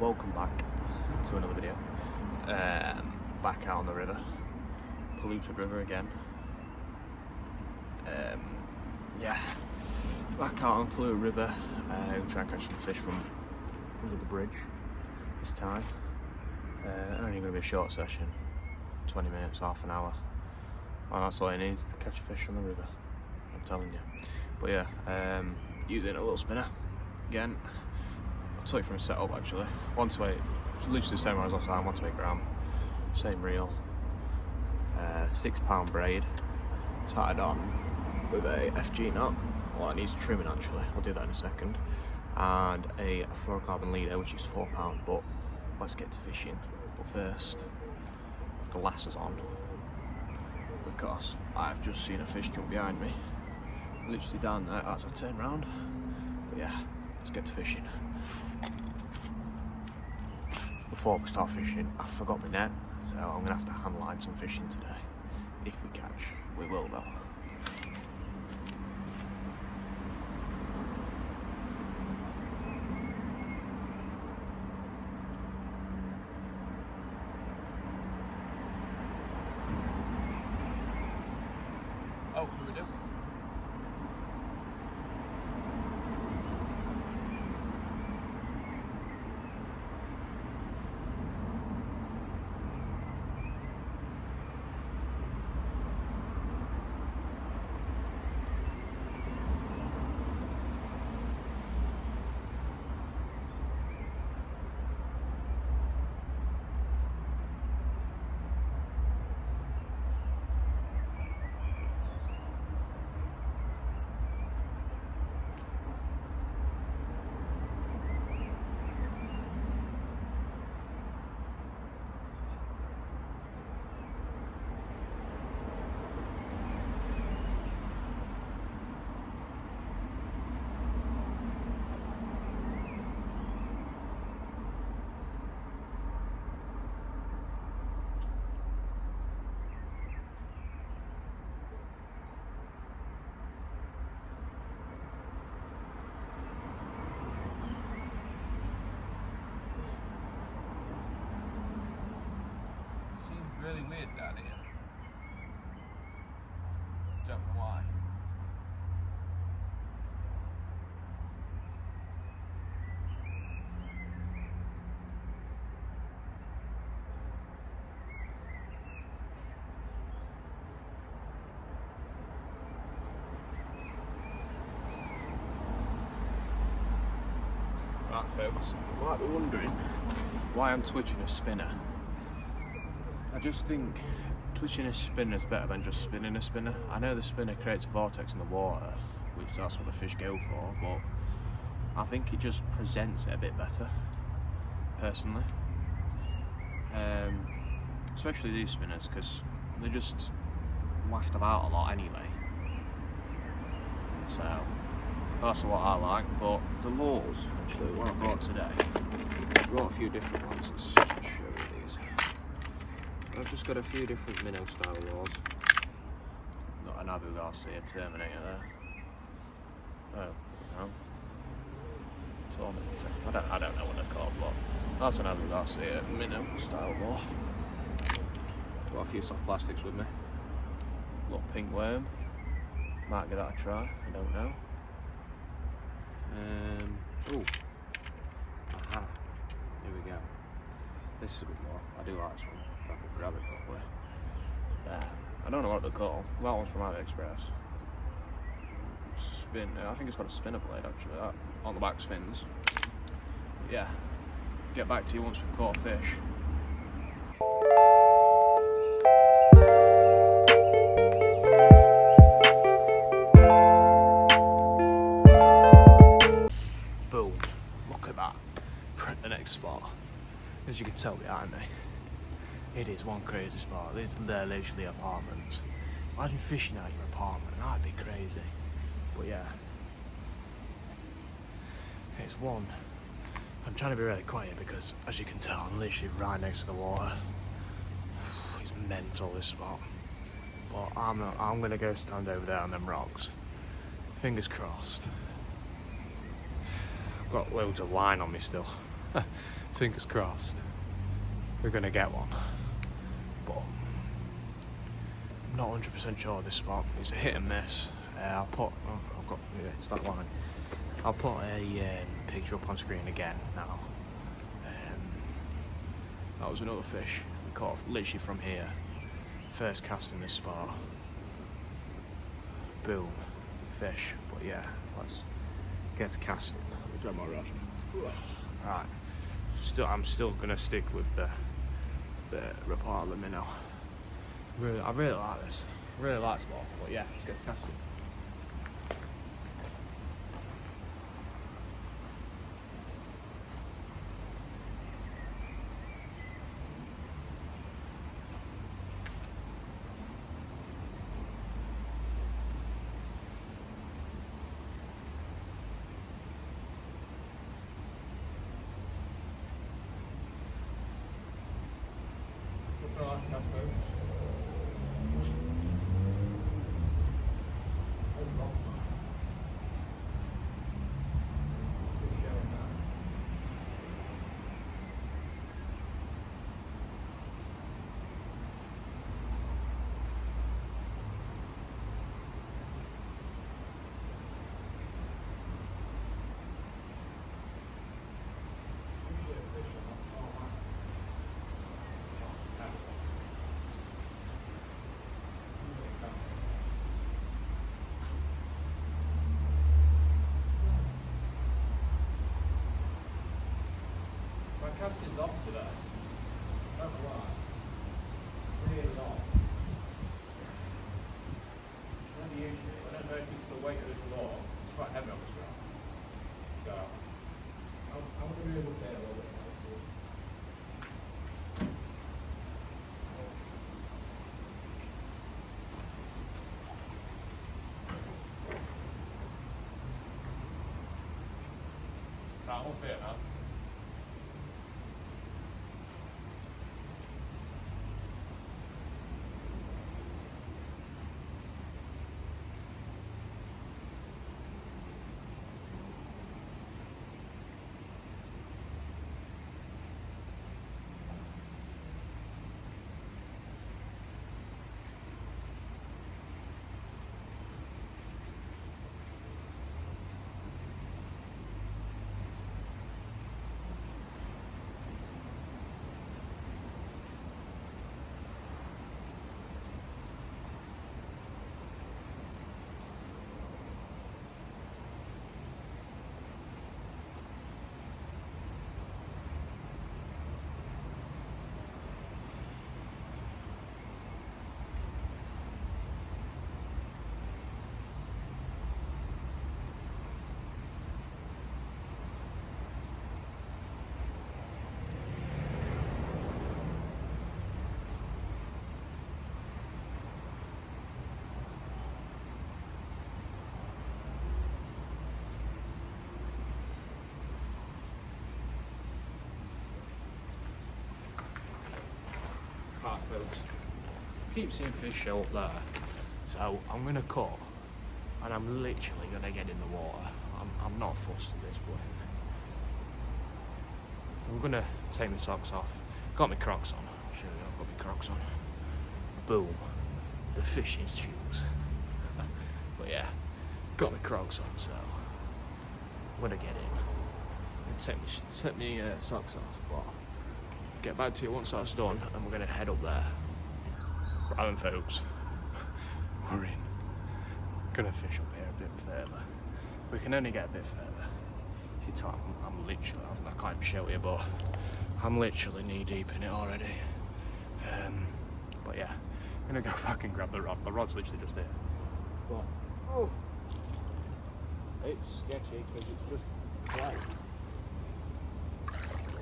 welcome back to another video. Back out on the river, Polluted River again. Back out on Polluted River. We'll try and catch some fish from under the bridge this time. Only going to be a short session, 20 minutes, half an hour. And that's all it needs to catch fish on the river, I'm telling you. But yeah, using a little spinner again. I'll tell you from setup actually. 128, it's literally the same as last time, 128 gram, same reel. 6 pound braid, tied on with a FG knot. Well, it needs trimming actually, I'll do that in a second. And a fluorocarbon leader, which is 4 pound, but let's get to fishing. But first, the lasso's on, because I've just seen a fish jump behind me. Literally down there as I turn round. But yeah, let's get to fishing. Before we start fishing, I forgot my net, so I'm gonna have to hand line some fishing today. If we catch, we will though. Hopefully we do. Really weird down here. Don't know why. Right folks, you might be wondering why I'm twitching a spinner. I just think twitching a spinner is better than just spinning a spinner. I know the spinner creates a vortex in the water, which that's what the fish go for, but I think it just presents it a bit better, personally. Especially these spinners, because they're just waft about a lot anyway. So that's what I like, but the lures, actually, what I brought today, I brought a few different ones. Let's show you these. I've just got a few different minnow style lures. Got an Abu Garcia Terminator there. Oh, no. Tormentor. I don't know what they're called, but that's an Abu Garcia minnow style lure. Got a few soft plastics with me. Little pink worm. Might give that a try, I don't know. Ooh. Aha. Here we go. This is a good lure. I do like this one. If I could grab it properly. I don't know what they're called. That one's from AliExpress. Spin. I think it's got a spinner blade actually. That on the back spins. Yeah. Get back to you once we've caught a fish. Boom. Look at that. We're at the next spot. As you can tell behind me, it is one crazy spot. They're literally apartments. Imagine fishing out your apartment, that'd be crazy. But yeah, it's one. I'm trying to be really quiet because, as you can tell, I'm literally right next to the water. It's mental, this spot. But I'm gonna go stand over there on them rocks. Fingers crossed. I've got loads of line on me still. fingers crossed, we're gonna get one. But I'm not 100% sure of this spot. It's a hit and miss. I've got, it's that line. I'll put a picture up on screen again now. That was another fish we caught literally from here. First cast in this spot. Boom, fish. But yeah, let's get to casting. Grab my rod. Right, I'm still gonna stick with the report let me know. I really like this. I really like this spot. But yeah, let's get to casting. Casting's off today. I don't know why. Really off. Never usually. I don't know if it's the weight of this log. It's quite heavy on this ground. So I'm going to move up there a little bit. That won't fit now. Right, folks. Keep seeing fish show up there, so I'm gonna cut, and I'm literally gonna get in the water. I'm not fussed at this point. I'm gonna take my socks off. Got my Crocs on. I'll show you. I've got my Crocs on. Boom, the fishing shoes. But yeah, got my Crocs on, so I'm gonna get in. Take my socks off. But get back to you once that's done, and we're gonna head up there. Right then, folks, we're in. Gonna fish up here a bit further. We can only get a bit further. If you time, I'm literally, I can't even show you, but I'm literally knee deep in it already. But yeah, I'm gonna go back and grab the rod. The rod's literally just here. But oh, it's sketchy because it's just white.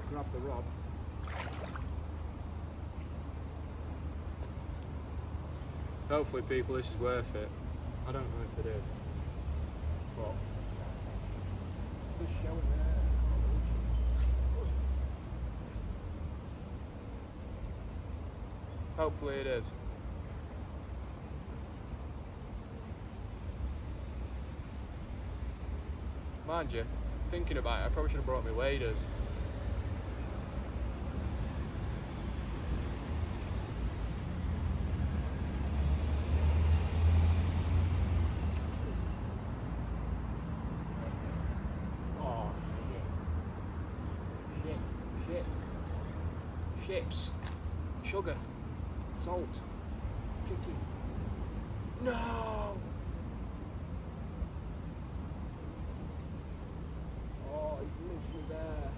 Grab the rod. Hopefully, people, this is worth it. I don't know if it is, but just showing there. Hopefully it is. Mind you, thinking about it, I probably should have brought my waders. chips, sugar, salt, chicken. No! Oh, he's literally there.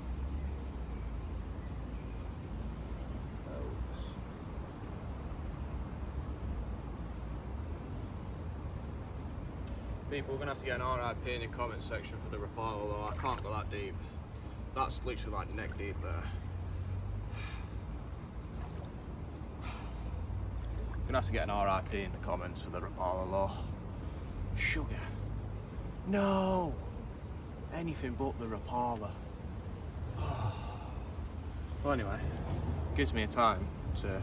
People, we're going to have to get an RIP in the comment section for the Rapala, although I can't go that deep. That's literally like neck deep there. We're going to have to get an RIP in the comments for the Rapala law. Sugar. No! Anything but the Rapala. Well, anyway, it gives me a time to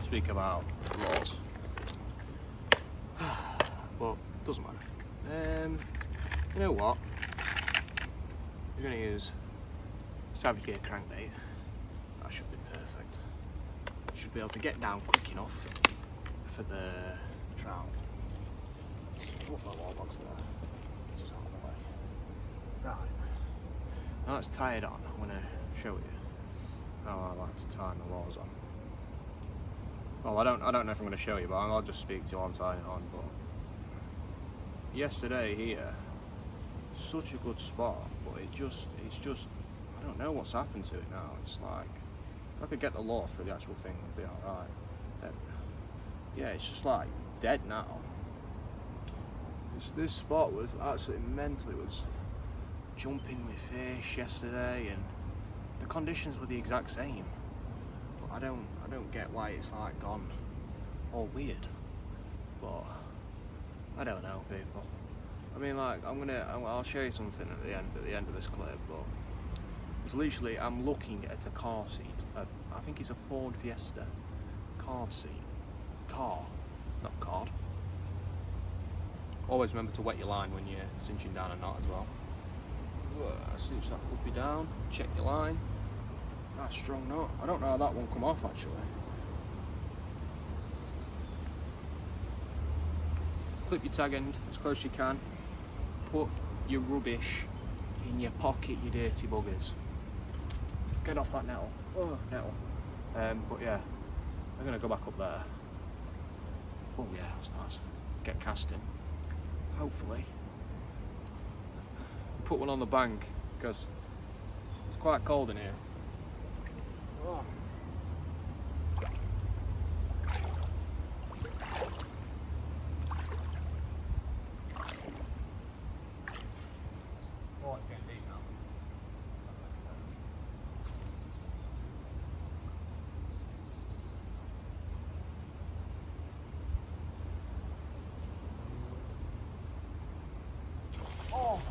speak about laws. But it doesn't matter. You know what? We're going to use Savage Gear crankbait. That should be perfect. Should be able to get down quick enough for the trout. Put my wall box there. Just out of the way. Right. Now that's tied on. I'm going to show you how I like to tie my lures on. Well, I don't know if I'm going to show you, but I'll just speak to you while I'm tying it on. But yesterday here, such a good spot, but it's just, I don't know what's happened to it now. It's like, if I could get the lure for the actual thing, it'd be alright. Yeah, it's just like dead now. This spot was absolutely mental. It was jumping with fish yesterday, and the conditions were the exact same. But I don't get why it's like gone all weird. But I don't know, people. I mean, like, I'll show you something at the end of this clip, but it's literally, I'm looking at a car seat. I think it's a Ford Fiesta card seat. Car, not card. Always remember to wet your line when you're cinching down a knot as well. Cinch that puppy down, check your line. That's a strong knot. I don't know how that one come off actually. Clip your tag end as close as you can. Put your rubbish in your pocket, you dirty buggers. Get off that nettle. Oh, nettle. But yeah, I'm gonna go back up there. Oh yeah, that's nice. Get casting. Hopefully. Put one on the bank because it's quite cold in here. Oh. Oh, it's getting deep now. Oh,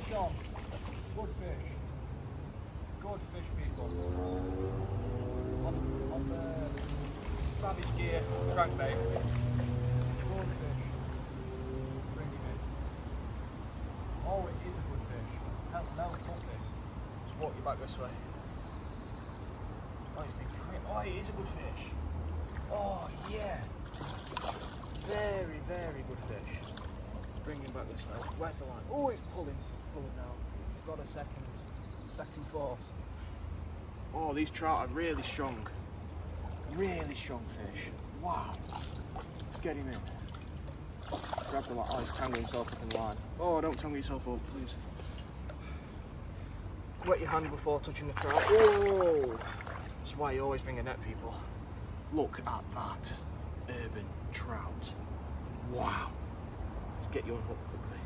fish on. Good fish. Good fish, people. On the Savage Gear crankbait. Good fish. Bring him in. Oh, it is a good fish. Hell no, puppy. Just walk you back this way. Oh, he's been quick. Oh, it is a good fish. Oh, yeah. Very, very good fish. Bring him back this way. Where's the line? Oh, it's pulling now. It's got a second force. Oh, these trout are really strong. Really strong fish. Wow. Let's get him in. Grab the line. Oh, he's tangling himself up in the line. Oh, don't tangle yourself up, please. Wet your hand before touching the trout. Oh! That's why you always bring a net, people. Look at that urban trout. Wow. Get you unhooked quickly.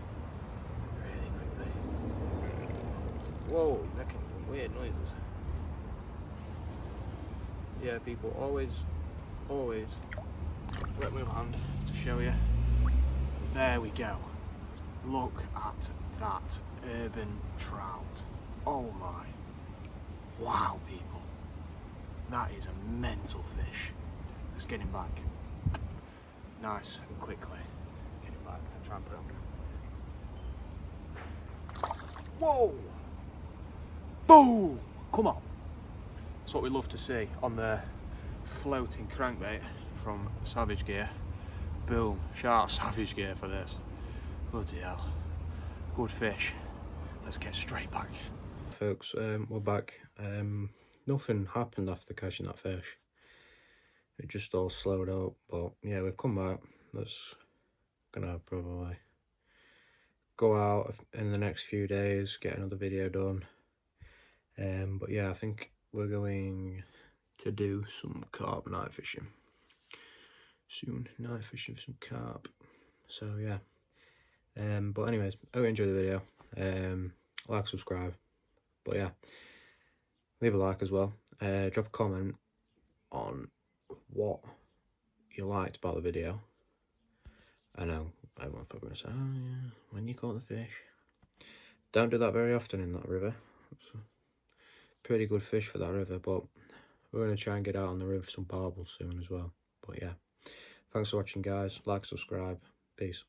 Really quickly. Whoa, he's making weird noises. Yeah, people, always let me hand to show you. There we go. Look at that urban trout. Oh my. Wow, people. That is a mental fish. Let's get him back. Nice and quickly. Try and put it on. Whoa! Boom! Come on! That's what we love to see on the floating crankbait from Savage Gear. Boom! Shout out Savage Gear for this. Bloody hell. Good fish. Let's get straight back. Folks, we're back. nothing happened after catching that fish. It just all slowed up. But yeah, we've come back. That's gonna probably go out in the next few days, get another video done. But yeah, I think we're going to do some carp night fishing soon. Night fishing for some carp. So yeah. But anyways, I hope you enjoyed the video. Like, subscribe. But yeah, leave a like as well. Drop a comment on what you liked about the video. I know everyone's probably gonna say, oh yeah, when you caught the fish. Don't do that very often in that river. It's a pretty good fish for that river, but we're gonna try and get out on the river for some barbels soon as well. But yeah, thanks for watching guys. Like, subscribe. Peace.